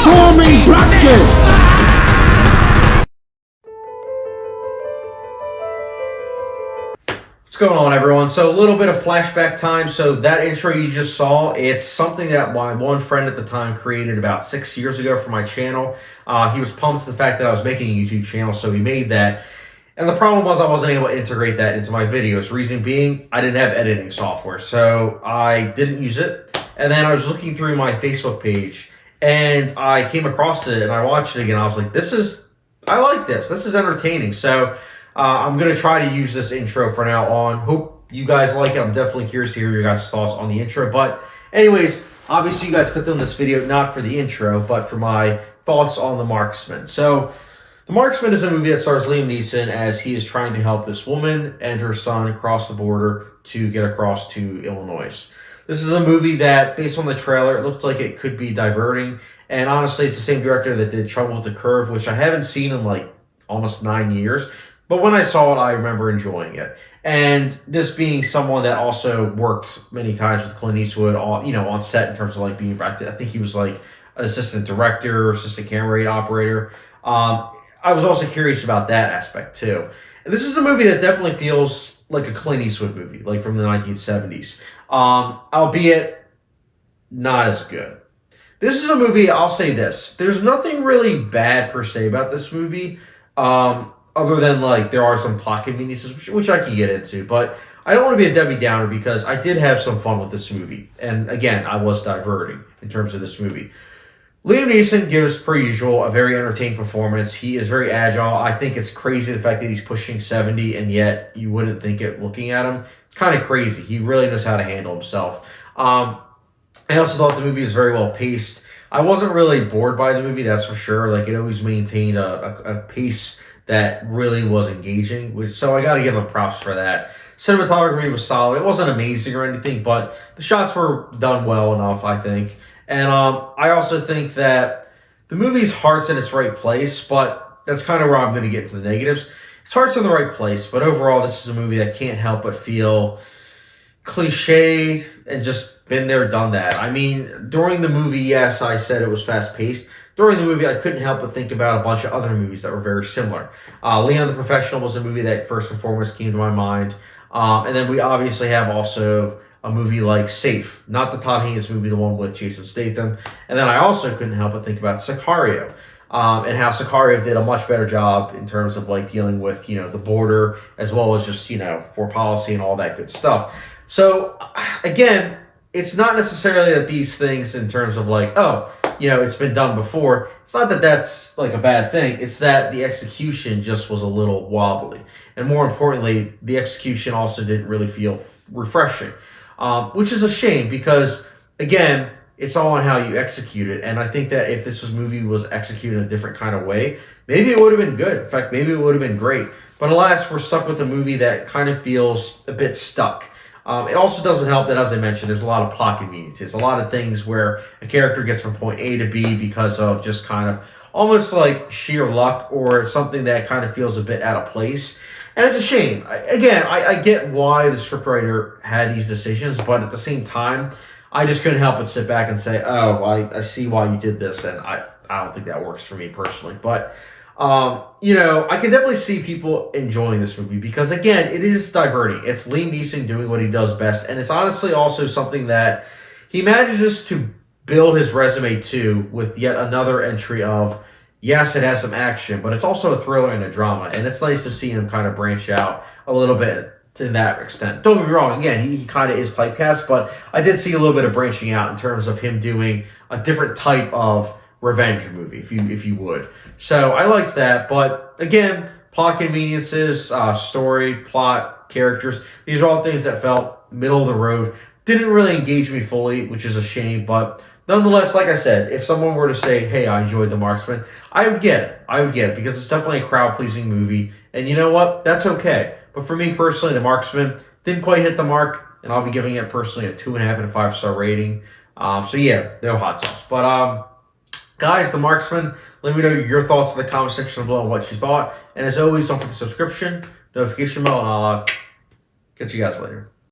storming bracket. What's going on, everyone? So a little bit of flashback time. So that intro you just saw, it's something that my one friend at the time created about 6 years ago for my channel. He was pumped to the fact that I was making a YouTube channel, so he made that. And the problem was I wasn't able to integrate that into my videos. Reason being, I didn't have editing software, so I didn't use it. And then I was looking through my Facebook page, and I came across it, and I watched it again. I was like, I like this. This is entertaining. So I'm going to try to use this intro from now on. Hope you guys like it. I'm definitely curious to hear your guys' thoughts on the intro. But anyways, obviously you guys clicked on this video not for the intro, but for my thoughts on The Marksman. So The Marksman is a movie that stars Liam Neeson as he is trying to help this woman and her son cross the border to get across to Illinois. This is a movie that, based on the trailer, it looks like it could be diverting. And honestly, it's the same director that did Trouble with the Curve, which I haven't seen in like almost 9 years. But when I saw it, I remember enjoying it. And this being someone that also worked many times with Clint Eastwood on set in terms of like being, I think he was like an assistant director, assistant camera operator. I was also curious about that aspect too. And this is a movie that definitely feels like a Clint Eastwood movie, like from the 1970s. Albeit not as good. This is a movie, I'll say this. There's nothing really bad per se about this movie. Other than, like, there are some plot conveniences, which I can get into. But I don't want to be a Debbie Downer because I did have some fun with this movie. And, again, I was diverting in terms of this movie. Liam Neeson gives, per usual, a very entertaining performance. He is very agile. I think it's crazy the fact that he's pushing 70, and yet you wouldn't think it looking at him. It's kind of crazy. He really knows how to handle himself. I also thought the movie was very well paced. I wasn't really bored by the movie, that's for sure. Like, it always maintained a pace that really was engaging, so I got to give them props for that. Cinematography was solid. It wasn't amazing or anything, but the shots were done well enough, I think. And I also think that the movie's heart's in its right place, but that's kind of where I'm going to get to the negatives. Its heart's in the right place, but overall, this is a movie that can't help but feel cliched and just been there, done that. I mean, during the movie, yes, I said it was fast-paced. During the movie, I couldn't help but think about a bunch of other movies that were very similar. Leon the Professional was a movie that first and foremost came to my mind. And then we obviously have also a movie like Safe, not the Todd Haynes movie, the one with Jason Statham. And then I also couldn't help but think about Sicario, and how Sicario did a much better job in terms of like dealing with, the border, as well as just, foreign policy and all that good stuff. So again, it's not necessarily that these things in terms of like, it's been done before. It's not that that's like a bad thing. It's that the execution just was a little wobbly. And more importantly, the execution also didn't really feel refreshing, which is a shame because, again, it's all on how you execute it. And I think that if this movie was executed in a different kind of way, maybe it would have been good. In fact, maybe it would have been great. But alas, we're stuck with a movie that kind of feels a bit stuck. It also doesn't help that, as I mentioned, there's a lot of plot conveniences, a lot of things where a character gets from point A to B because of just kind of almost like sheer luck or something that kind of feels a bit out of place. And it's a shame. Again, I get why the scriptwriter had these decisions, but at the same time, I just couldn't help but sit back and say, I see why you did this, and I don't think that works for me personally. But I can definitely see people enjoying this movie because, again, it is diverting. It's Liam Neeson doing what he does best, and it's honestly also something that he manages to build his resume to with yet another entry of, yes, it has some action, but it's also a thriller and a drama, and it's nice to see him kind of branch out a little bit to that extent. Don't get me wrong, again, he kind of is typecast, but I did see a little bit of branching out in terms of him doing a different type of revenge movie, if you would. So I liked that, but again, plot conveniences, story, plot, characters, these are all things that felt middle of the road. Didn't really engage me fully, which is a shame, but nonetheless, like I said, if someone were to say, hey, I enjoyed The Marksman, I would get it because it's definitely a crowd-pleasing movie, and you know what? That's okay. But for me personally, The Marksman didn't quite hit the mark, and I'll be giving it personally a 2.5 and a 5-star rating. So yeah, no hot sauce. But guys, The Marksman, let me know your thoughts in the comment section below on what you thought. And as always, don't forget the subscription, notification bell, and I'll catch you guys later.